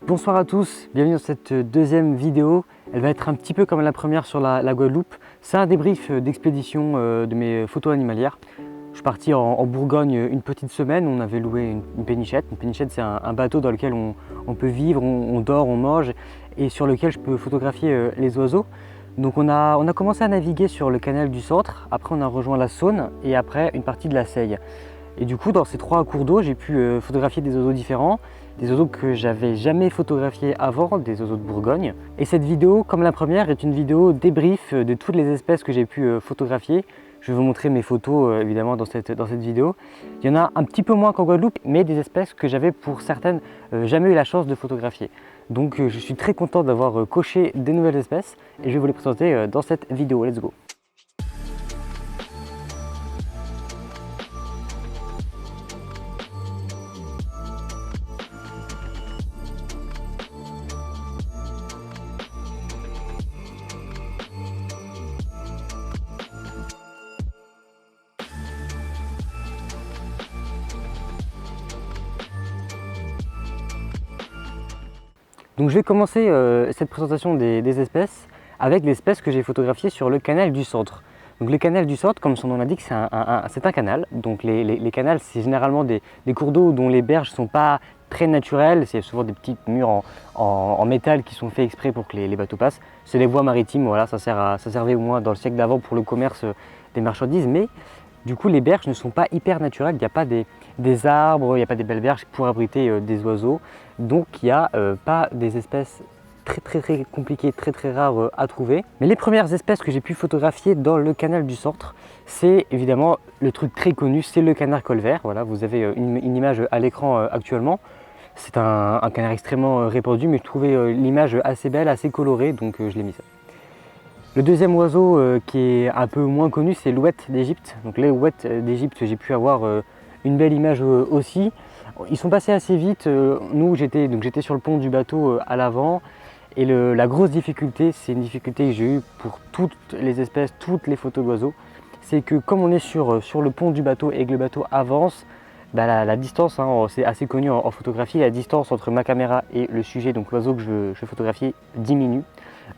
Bonsoir à tous, bienvenue dans cette deuxième vidéo. Elle va être un petit peu comme la première sur la Guadeloupe. C'est un débrief d'expédition de mes photos animalières. Je suis parti en Bourgogne une petite semaine, on avait loué une pénichette. Une pénichette, c'est un bateau dans lequel on peut vivre, on dort, on mange et sur lequel je peux photographier les oiseaux. Donc on a commencé à naviguer sur le canal du Centre, après on a rejoint la Saône et après une partie de la Seille. Et du coup, dans ces trois cours d'eau, j'ai pu photographier des oiseaux différents, des oiseaux que j'avais jamais photographiés avant, des oiseaux de Bourgogne. Et cette vidéo, comme la première, est une vidéo débrief de toutes les espèces que j'ai pu photographier. Je vais vous montrer mes photos évidemment dans cette vidéo. Il y en a un petit peu moins qu'en Guadeloupe, mais des espèces que j'avais pour certaines jamais eu la chance de photographier. Donc je suis très content d'avoir coché des nouvelles espèces et je vais vous les présenter dans cette vidéo. Let's go! Donc je vais commencer cette présentation des espèces avec l'espèce que j'ai photographiée sur le canal du Centre. Donc le canal du Centre, comme son nom l'indique, c'est un canal. Donc les canals, c'est généralement des cours d'eau dont les berges ne sont pas très naturelles. C'est souvent des petits murs en métal qui sont faits exprès pour que les bateaux passent. C'est les voies maritimes, voilà, ça servait au moins dans le siècle d'avant pour le commerce des marchandises. Mais du coup, les berges ne sont pas hyper naturelles. Il n'y a pas des arbres, il n'y a pas des belles berges pour abriter des oiseaux. Donc il n'y a pas des espèces très compliquées, très rares à trouver. Mais les premières espèces que j'ai pu photographier dans le canal du Centre, c'est évidemment le truc très connu, c'est le canard colvert. Voilà, vous avez une image à l'écran actuellement. C'est un canard extrêmement répandu, mais je trouvais l'image assez belle, assez colorée, donc je l'ai mis ça. Le deuxième oiseau qui est un peu moins connu, c'est l'ouette d'Égypte. Donc les ouettes d'Égypte, j'ai pu avoir une belle image aussi. Ils sont passés assez vite. Nous, j'étais sur le pont du bateau à l'avant. Et la grosse difficulté, c'est une difficulté que j'ai eue pour toutes les espèces, toutes les photos d'oiseaux. C'est que comme on est sur le pont du bateau et que le bateau avance, bah la distance, hein, c'est assez connu en photographie, la distance entre ma caméra et le sujet, donc l'oiseau que je veux photographier, diminue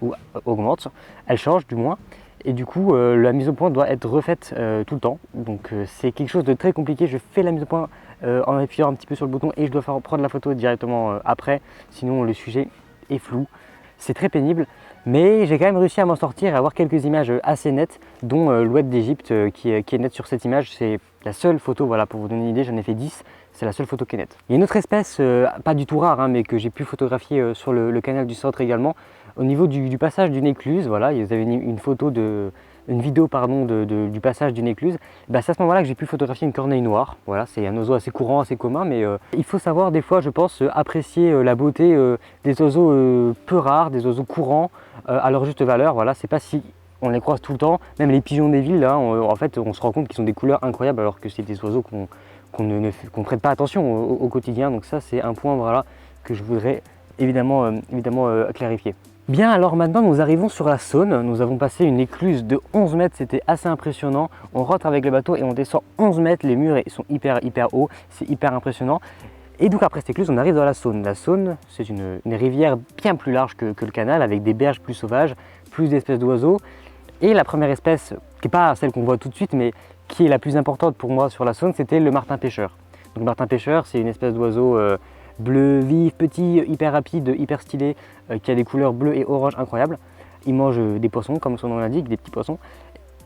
ou augmente, elle change du moins. Et du coup, la mise au point doit être refaite tout le temps. Donc c'est quelque chose de très compliqué. Je fais la mise au point en appuyant un petit peu sur le bouton et je dois prendre la photo directement après. Sinon, le sujet est flou. C'est très pénible. Mais j'ai quand même réussi à m'en sortir et à avoir quelques images assez nettes, dont l'ouette d'Égypte qui est nette sur cette image. C'est la seule photo, voilà, pour vous donner une idée, j'en ai fait 10. C'est la seule photo qui est nette. Il y a une autre espèce, pas du tout rare, hein, mais que j'ai pu photographier sur le canal du Centre également. Au niveau du passage d'une écluse, voilà, vous avez une vidéo du passage d'une écluse. Bah, c'est à ce moment-là que j'ai pu photographier une corneille noire. Voilà, c'est un oiseau assez courant, assez commun, mais il faut savoir des fois, je pense, apprécier la beauté des oiseaux peu rares, des oiseaux courants à leur juste valeur. Voilà, c'est pas si on les croise tout le temps, même les pigeons des villes, là, en fait, on se rend compte qu'ils ont des couleurs incroyables, alors que c'est des oiseaux qu'on ne prête pas attention au quotidien. Donc ça, c'est un point, voilà, que je voudrais évidemment clarifier. Bien, alors maintenant nous arrivons sur la Saône. Nous avons passé une écluse de 11 mètres, c'était assez impressionnant. On rentre avec le bateau et on descend 11 mètres, les murs sont hyper hauts, c'est hyper impressionnant. Et donc après cette écluse, on arrive dans la Saône. La Saône, c'est une rivière bien plus large que le canal, avec des berges plus sauvages, plus d'espèces d'oiseaux. Et la première espèce, qui n'est pas celle qu'on voit tout de suite, mais qui est la plus importante pour moi sur la Saône, c'était le martin pêcheur. Donc le martin pêcheur, c'est une espèce d'oiseau bleu vif, petit, hyper rapide, hyper stylé, qui a des couleurs bleues et orange incroyables. Il mange des poissons, comme son nom l'indique, des petits poissons.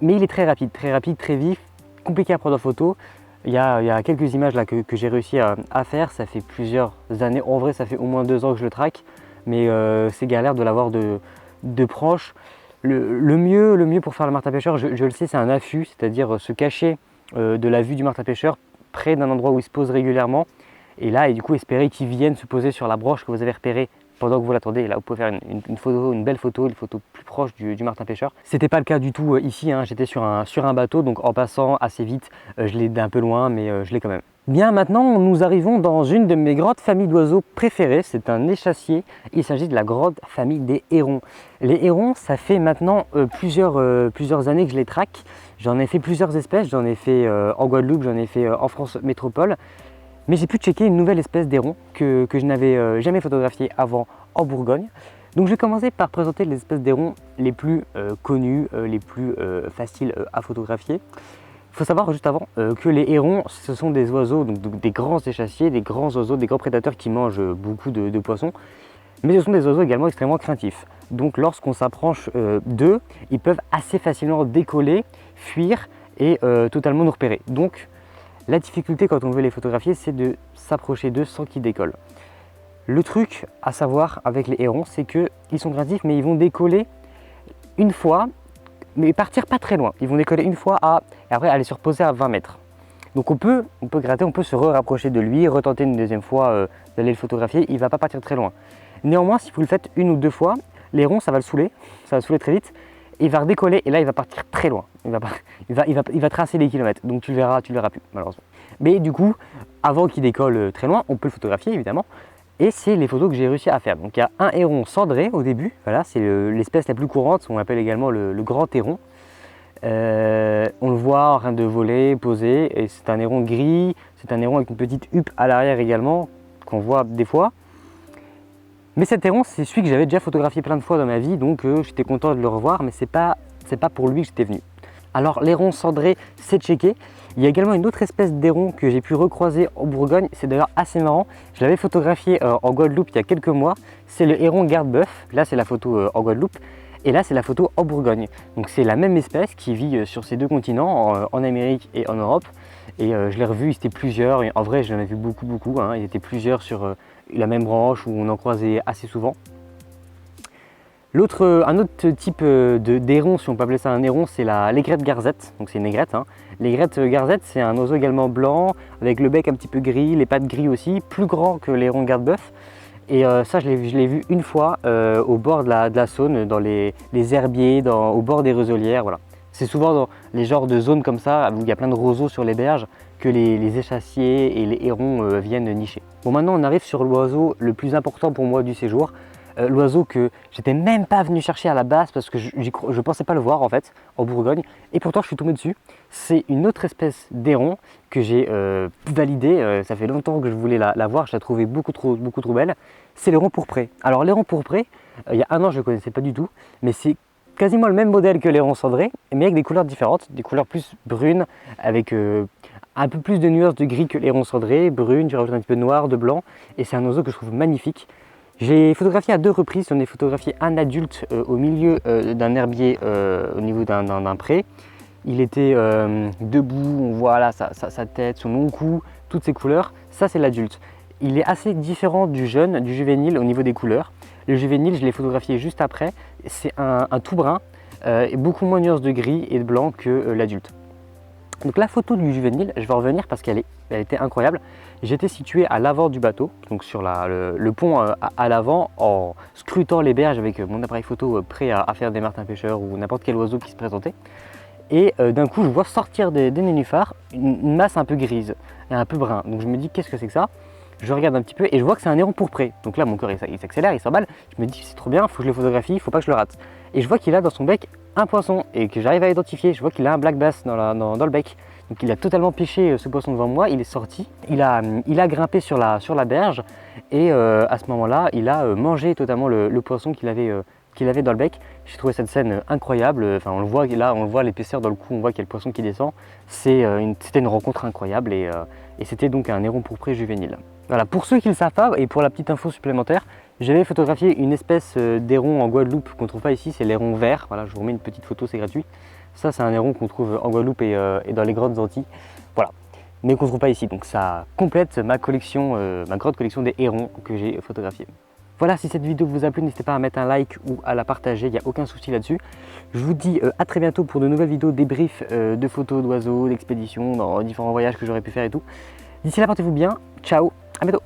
Mais il est très rapide, très vif, compliqué à prendre en photo. Il y a quelques images là que j'ai réussi à faire, ça fait plusieurs années. En vrai, ça fait au moins 2 ans que je le traque, mais c'est galère de l'avoir de proche. Le mieux pour faire le martin pêcheur, je le sais, c'est un affût, c'est-à-dire se cacher de la vue du martin pêcheur près d'un endroit où il se pose régulièrement. Et là, et du coup, espérer qu'il vienne se poser sur la broche que vous avez repérée pendant que vous l'attendez. Et là, vous pouvez faire une photo, une belle photo, une photo plus proche du martin pêcheur. C'était pas le cas du tout ici, hein. J'étais sur un bateau, donc en passant assez vite, je l'ai d'un peu loin, mais je l'ai quand même. Bien, maintenant, nous arrivons dans une de mes grandes familles d'oiseaux préférées. C'est un échassier. Il s'agit de la grande famille des hérons. Les hérons, ça fait maintenant plusieurs années que je les traque. J'en ai fait plusieurs espèces. J'en ai fait en Guadeloupe, j'en ai fait en France métropole. Mais j'ai pu checker une nouvelle espèce d'héron que je n'avais jamais photographié avant en Bourgogne. Donc je vais commencer par présenter les espèces d'hérons les plus connues, les plus faciles à photographier. Il faut savoir juste avant que les hérons, ce sont des oiseaux, donc des grands échassiers, des grands oiseaux, des grands prédateurs qui mangent beaucoup de poissons. Mais ce sont des oiseaux également extrêmement craintifs. Donc lorsqu'on s'approche d'eux, ils peuvent assez facilement décoller, fuir et totalement nous repérer. Donc la difficulté quand on veut les photographier, c'est de s'approcher d'eux sans qu'ils décollent. Le truc à savoir avec les hérons, c'est qu'ils sont craintifs, mais ils vont décoller une fois, mais partir pas très loin. Ils vont décoller une fois et après aller se reposer à 20 mètres. Donc on peut gratter, on peut se rapprocher de lui, retenter une deuxième fois d'aller le photographier, il ne va pas partir très loin. Néanmoins, si vous le faites une ou deux fois, l'héron ça va le saouler très vite, et il va redécoller et là il va partir très loin. Il va tracer les kilomètres, donc tu le verras plus malheureusement. Mais du coup, avant qu'il décolle très loin, on peut le photographier évidemment. Et c'est les photos que j'ai réussi à faire. Donc il y a un héron cendré au début, voilà, c'est l'espèce la plus courante, on l'appelle également le grand héron. On le voit en train de voler, posé, et c'est un héron gris, c'est un héron avec une petite huppe à l'arrière également, qu'on voit des fois. Mais cet héron, c'est celui que j'avais déjà photographié plein de fois dans ma vie, donc j'étais content de le revoir, mais c'est pas pour lui que j'étais venu. Alors l'héron cendré, c'est checké. Il y a également une autre espèce d'héron que j'ai pu recroiser en Bourgogne, c'est d'ailleurs assez marrant. Je l'avais photographié en Guadeloupe il y a quelques mois, c'est le héron garde-bœuf. Là c'est la photo en Guadeloupe et là c'est la photo en Bourgogne. Donc c'est la même espèce qui vit sur ces deux continents, en Amérique et en Europe. Et je l'ai revu, ils étaient plusieurs, et en vrai j'en ai vu beaucoup, hein. Ils étaient plusieurs sur la même branche où on en croisait assez souvent. Un autre type d'héron, si on peut appeler ça un héron, c'est l'aigrette garzette. Donc c'est une aigrette. Hein. L'aigrette garzette, c'est un oiseau également blanc, avec le bec un petit peu gris, les pattes gris aussi, plus grand que l'héron garde-bœuf. Et ça, je l'ai vu une fois au bord de la Saône, dans les herbiers, au bord des roselières. Voilà. C'est souvent dans les genres de zones comme ça, où il y a plein de roseaux sur les berges, que les échassiers et les hérons viennent nicher. Bon, maintenant on arrive sur l'oiseau le plus important pour moi du séjour. L'oiseau que j'étais même pas venu chercher à la base parce que je pensais pas le voir en fait en Bourgogne, et pourtant je suis tombé dessus. C'est une autre espèce d'héron que j'ai validé, ça fait longtemps que je voulais la voir, je la trouvais beaucoup trop belle. C'est l'héron pourpré. Alors l'héron pourpré, il y a un an je le connaissais pas du tout, mais c'est quasiment le même modèle que l'héron cendré, mais avec des couleurs différentes, des couleurs plus brunes, avec un peu plus de nuances de gris que l'héron cendré, brune, tu rajoutes un petit peu de noir, de blanc, et c'est un oiseau que je trouve magnifique. J'ai photographié à deux reprises, j'en ai photographié un adulte au milieu d'un herbier au niveau d'un pré. Il était debout, on voit là sa tête, son long cou, toutes ces couleurs, ça c'est l'adulte. Il est assez différent du jeune, du juvénile au niveau des couleurs. Le juvénile, je l'ai photographié juste après, c'est un tout brun, et beaucoup moins nuances de gris et de blanc que l'adulte. Donc la photo du juvénile, je vais revenir parce qu'elle était incroyable. J'étais situé à l'avant du bateau, donc sur le pont à l'avant, en scrutant les berges avec mon appareil photo prêt à faire des martins pêcheurs ou n'importe quel oiseau qui se présentait. Et d'un coup, je vois sortir des nénuphars une masse un peu grise et un peu brun. Donc je me dis, qu'est-ce que c'est que ça? Je regarde un petit peu et je vois que c'est un héron pourpré. Donc là, mon cœur il s'accélère, il s'emballe. Je me dis, c'est trop bien, il faut que je le photographie, il ne faut pas que je le rate. Et je vois qu'il a dans son bec un poisson et que j'arrive à identifier. Je vois qu'il a un black bass dans le bec. Donc il a totalement pêché ce poisson devant moi, il est sorti. Il a grimpé sur la berge et à ce moment-là, il a mangé totalement le poisson qu'il avait dans le bec. J'ai trouvé cette scène incroyable. Enfin, on le voit là, on voit l'épaisseur dans le cou, on voit qu'il y a le poisson qui descend. C'était une rencontre incroyable et c'était donc un héron pourpré juvénile. Voilà, pour ceux qui ne le savent pas et pour la petite info supplémentaire, j'avais photographié une espèce d'héron en Guadeloupe qu'on ne trouve pas ici, c'est l'héron vert. Voilà, je vous remets une petite photo, c'est gratuit. Ça, c'est un héron qu'on trouve en Guadeloupe et dans les Grandes Antilles. Voilà, mais qu'on ne trouve pas ici. Donc ça complète ma collection, ma grande collection des hérons que j'ai photographiés. Voilà, si cette vidéo vous a plu, n'hésitez pas à mettre un like ou à la partager, il n'y a aucun souci là-dessus. Je vous dis à très bientôt pour de nouvelles vidéos débriefs de photos d'oiseaux, d'expéditions, dans différents voyages que j'aurais pu faire et tout. D'ici là, portez-vous bien, ciao, à bientôt.